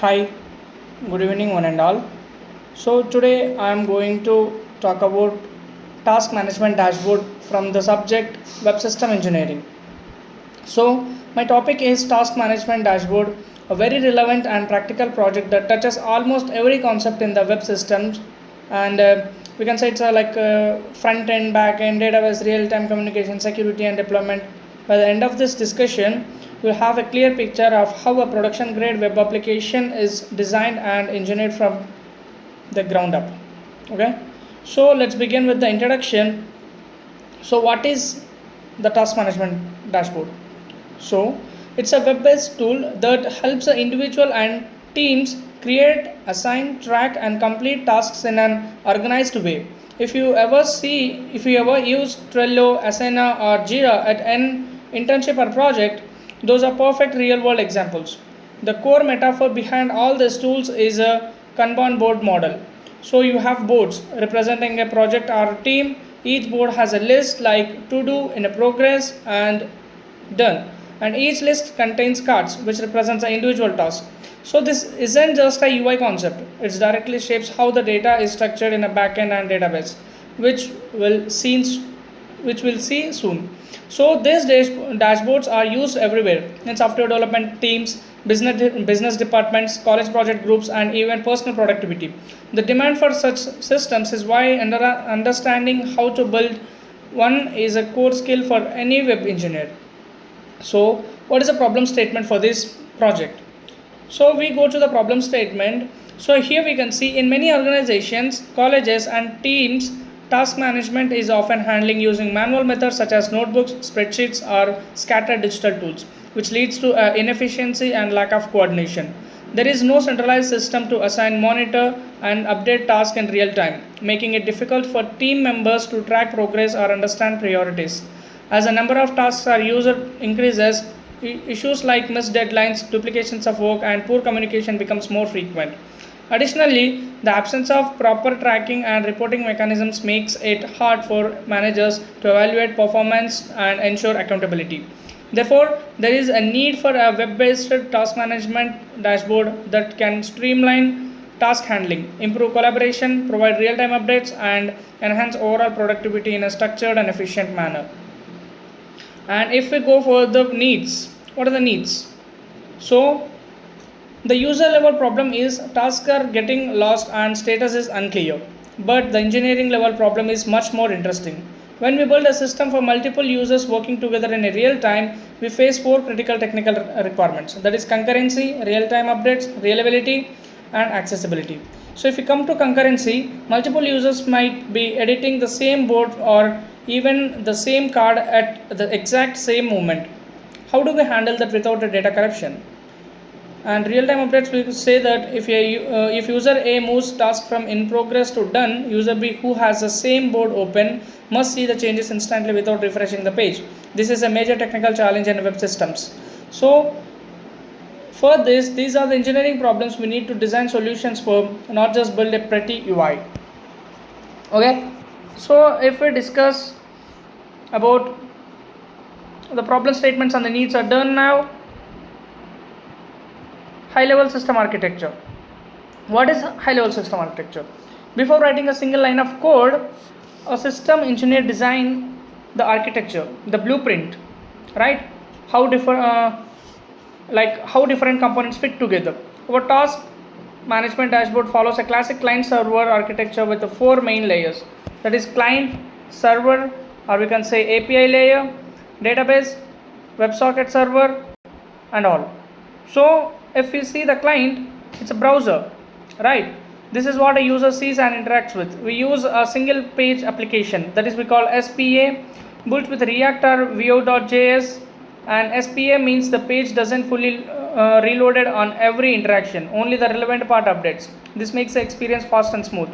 Hi, good evening, one and all. So, today I am going to talk about task management dashboard from the subject web system engineering. So, my topic is task management dashboard, a very relevant and practical project that touches almost every concept in the web systems. And we can say it's front end, back end, database, real time communication, security, and deployment. By the end of this discussion, you'll have a clear picture of how a production grade web application is designed and engineered from the ground up. Okay, so let's begin with the introduction. So, what is the task management dashboard? So, it's a web based tool that helps the individual and teams create, assign, track, and complete tasks in an organized way. If you ever use Trello, Asana, or Jira at an internship or project, those are perfect real world examples. The core metaphor behind all these tools is a Kanban board model. So you have boards representing a project or a team. Each board has a list like to do, in a progress, and done. And each list contains cards which represents an individual task. So this isn't just a UI concept. It directly shapes how the data is structured in a backend and database, which will see which we'll see soon. So these dashboards are used everywhere in software development teams, business departments, college project groups, and even personal productivity. The demand for such systems is why understanding how to build one is a core skill for any web engineer. So what is the problem statement for this project? So we go to the problem statement. So here we can see in many organizations, colleges, and teams, task management is often handling using manual methods such as notebooks, spreadsheets, or scattered digital tools, which leads to inefficiency and lack of coordination. There is no centralized system to assign, monitor, and update tasks in real time, making it difficult for team members to track progress or understand priorities. As the number of tasks our user increases, issues like missed deadlines, duplications of work, and poor communication becomes more frequent. Additionally, the absence of proper tracking and reporting mechanisms makes it hard for managers to evaluate performance and ensure accountability. Therefore, there is a need for a web-based task management dashboard that can streamline task handling, improve collaboration, provide real-time updates, and enhance overall productivity in a structured and efficient manner. And if we go for the needs, what are the needs? So the user level problem is tasks are getting lost and status is unclear, but the engineering level problem is much more interesting. When we build a system for multiple users working together in a real time, we face four critical technical requirements, that is concurrency, real time updates, reliability, and accessibility. So if we come to concurrency, multiple users might be editing the same board or even the same card at the exact same moment. How do we handle that without a data corruption? And real-time updates, we say that if user A moves task from in progress to done, user B who has the same board open must see the changes instantly without refreshing the page. This is a major technical challenge in web systems. So for this, these are the engineering problems we need to design solutions for, not just build a pretty UI. Okay, so if we discuss about the problem statements and the needs are done now. High-level system architecture. What is high-level system architecture? Before writing a single line of code, a system engineer design the architecture, the blueprint, right? How different components fit together. Our task management dashboard follows a classic client-server architecture with the four main layers. That is client, server, or we can say API layer, database, WebSocket server, and all. So if we see the client, it's a browser, right? This is what a user sees and interacts with. We use a single page application, that is we call SPA, built with React or Vue.js, and SPA means the page doesn't fully reloaded on every interaction, only the relevant part updates. This makes the experience fast and smooth.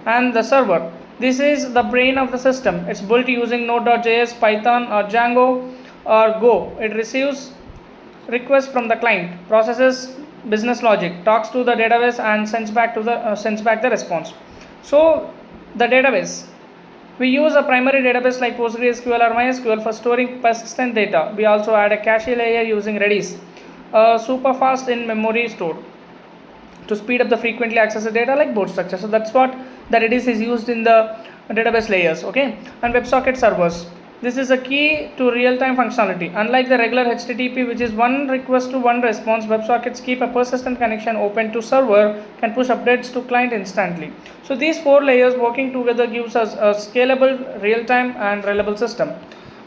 And the server, this is the brain of the system. It's built using Node.js, Python, or Django, or Go. It receives requests from the client, processes business logic, talks to the database, and sends back the response. So the database, we use a primary database like PostgreSQL or MySQL for storing persistent data. We also add a cache layer using Redis, super fast in memory store. to speed up the frequently accessed data like board structure. So that's what the Redis is used in the database layers. Okay, and WebSocket servers. This is a key to real-time functionality. Unlike the regular HTTP, which is one request to one response, WebSockets keep a persistent connection open to server, can push updates to client instantly. So these 4 layers working together gives us a scalable, real-time and reliable system.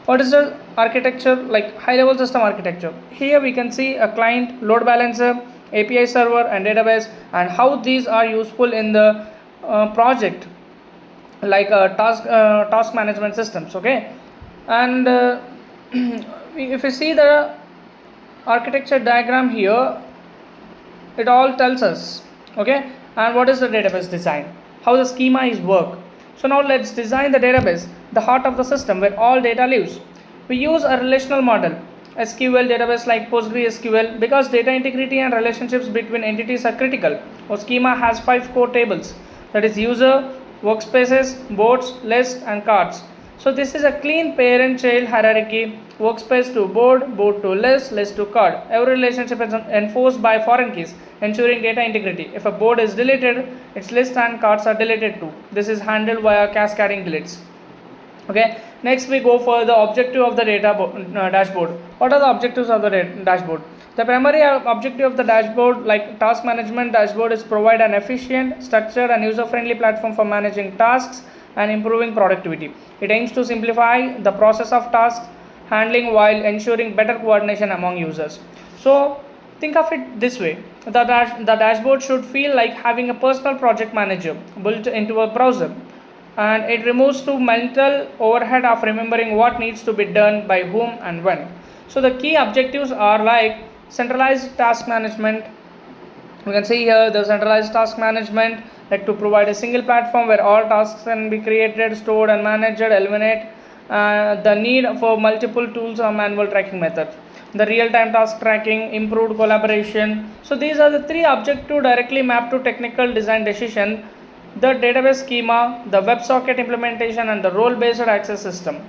What is the architecture? Like high-level system architecture. Here we can see a client, load balancer, API server and database, and how these are useful in the project, like task management systems. Okay, and if you see the architecture diagram here, it all tells us. Okay, and what is the database design, how the schema is work. So now let's design the database, the heart of the system where all data lives. We use a relational model, SQL database like PostgreSQL, because data integrity and relationships between entities are critical. Our schema has 5 core tables, that is user, workspaces, boards, lists and cards. So this is a clean parent-child hierarchy, workspace to board, board to list, list to card. Every relationship is enforced by foreign keys, ensuring data integrity. If a board is deleted, its list and cards are deleted too. This is handled via cascading deletes. Okay, next we go for the objective of the dashboard. What are the objectives of the dashboard? The primary objective of the dashboard, like task management dashboard, is provide an efficient, structured and user-friendly platform for managing tasks and improving productivity. It aims to simplify the process of task handling while ensuring better coordination among users. So think of it this way, the dashboard should feel like having a personal project manager built into a browser, and it removes the mental overhead of remembering what needs to be done by whom and when. So the key objectives are like centralized task management. We can see here the centralized task management, like to provide a single platform where all tasks can be created, stored and managed, eliminate the need for multiple tools or manual tracking methods. The real-time task tracking, improved collaboration. So these are the 3 objectives directly mapped to technical design decision: the database schema, the WebSocket implementation and the role-based access system.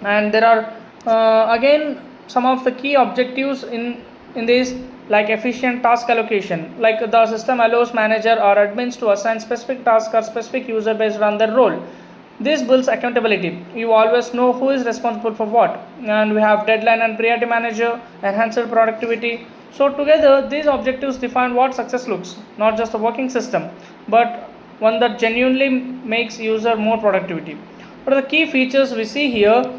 And there are again some of the key objectives in this, like efficient task allocation, like the system allows manager or admins to assign specific task or specific user based on their role. This builds accountability. You always know who is responsible for what. And we have deadline and priority manager, enhanced productivity. So together these objectives define what success looks, not just a working system, but one that genuinely makes user more productivity. What are the key features we see here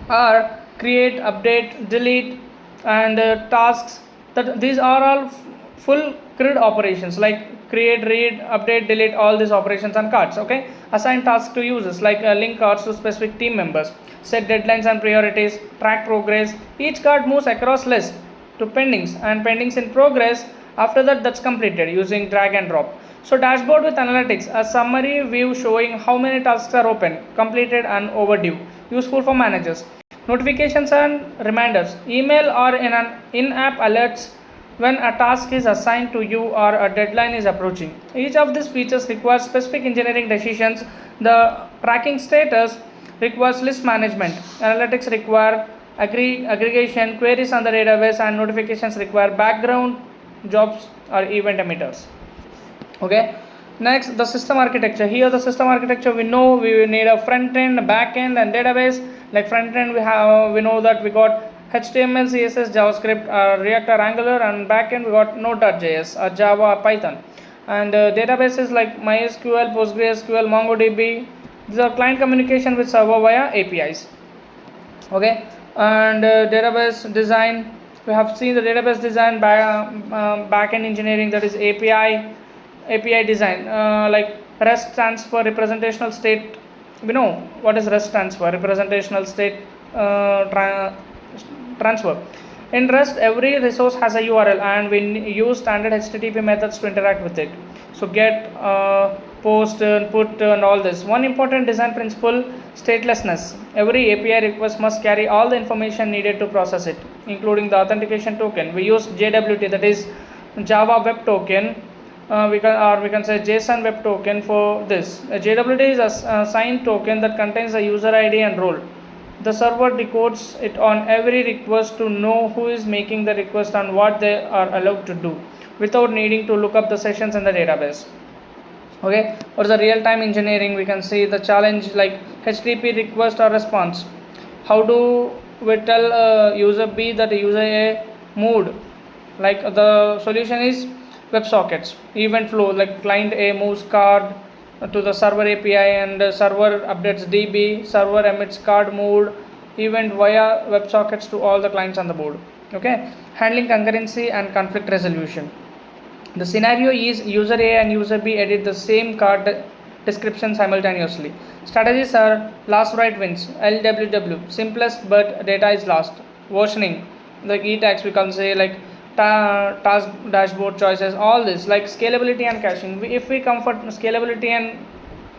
are create, update, delete and tasks. That these are all full CRUD operations, like create, read, update, delete, all these operations and cards. Okay, assign tasks to users, like link cards to specific team members, set deadlines and priorities, track progress. Each card moves across list to pendings and pendings in progress. After that, that's completed using drag and drop. So dashboard with analytics, a summary view showing how many tasks are open, completed and overdue, useful for managers. Notifications and reminders, email or in-app alerts when a task is assigned to you or a deadline is approaching. Each of these features requires specific engineering decisions. The tracking status requires list management, analytics require aggregation, queries on the database, and notifications require background jobs or event emitters. Okay, next the system architecture. Here the system architecture, we know we need a front end, back end and database. Like front end we know that we got HTML, CSS, JavaScript, React or Angular, and back end we got Node.js, Java, Python. And databases like MySQL, PostgreSQL, MongoDB. These are client communication with server via APIs. Okay, and database design, we have seen the database design by back-end engineering, that is API design, like REST stands for representational state. We know what is REST stands for, representational state transfer. In REST, every resource has a URL and we use standard HTTP methods to interact with it. So get, post, put and all this. One important design principle, statelessness. Every API request must carry all the information needed to process it, including the authentication token. We use JWT, that is Java Web Token. We can say JSON Web Token for this. JWT is a signed token that contains a user ID and role. The server decodes it on every request to know who is making the request and what they are allowed to do without needing to look up the sessions in the database. Okay, for the real-time engineering, we can see the challenge like HTTP request or response. How do we tell user B that user A moved? Like the solution is WebSockets, event flow, like client A moves card to the server API and server updates DB, server emits card moved event via WebSockets to all the clients on the board. Okay, handling concurrency and conflict resolution. The scenario is user A and user B edit the same card description simultaneously. Strategies are last write wins, LWW, simplest but data is lost. Versioning, like e-tags we can say like task dashboard choices, all this like scalability and caching. If we comfort scalability and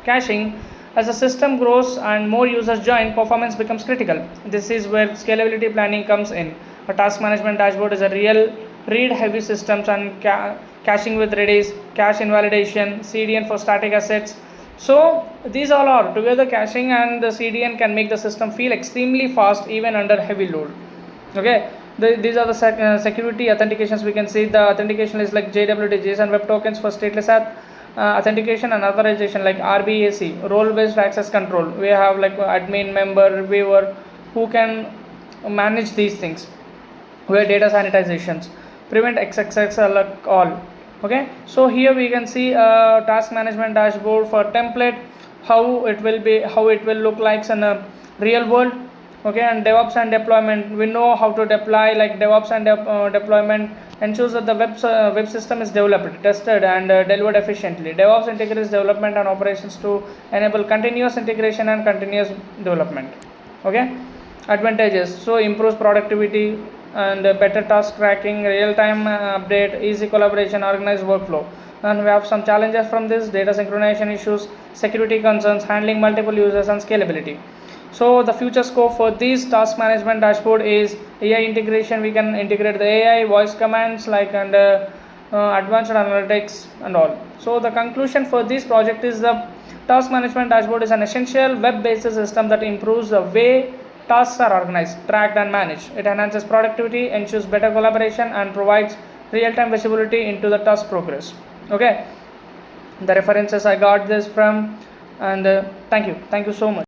caching, as the system grows and more users join, performance becomes critical. This is where scalability planning comes in. A task management dashboard is a real read heavy systems and caching with Redis, cache invalidation, CDN for static assets. So these all are together, caching and the CDN can make the system feel extremely fast even under heavy load. Okay, these are the security authentications. We can see the authentication is like JWT, JSON Web Tokens for stateless authentication, and authorization like RBAC, role based access control. We have like admin, member, reviewer who can manage these things. We have data sanitizations, prevent XXX all. Okay, so here we can see a task management dashboard for template, how it will look like in a real world. Okay, and DevOps and deployment, we know how to deploy, like DevOps and deployment ensures that the web system is developed, tested and delivered efficiently. DevOps integrates development and operations to enable continuous integration and continuous development. Okay, advantages, so improves productivity and better task tracking, real-time update, easy collaboration, organized workflow. And we have some challenges from this: data synchronization issues, security concerns, handling multiple users, and scalability. So the future scope for this task management dashboard is AI integration. We can integrate the AI voice commands like and advanced analytics and all. So the conclusion for this project is the task management dashboard is an essential web-based system that improves the way tasks are organized, tracked and managed. It enhances productivity, ensures better collaboration and provides real-time visibility into the task progress. Okay, the references I got this from, and thank you so much.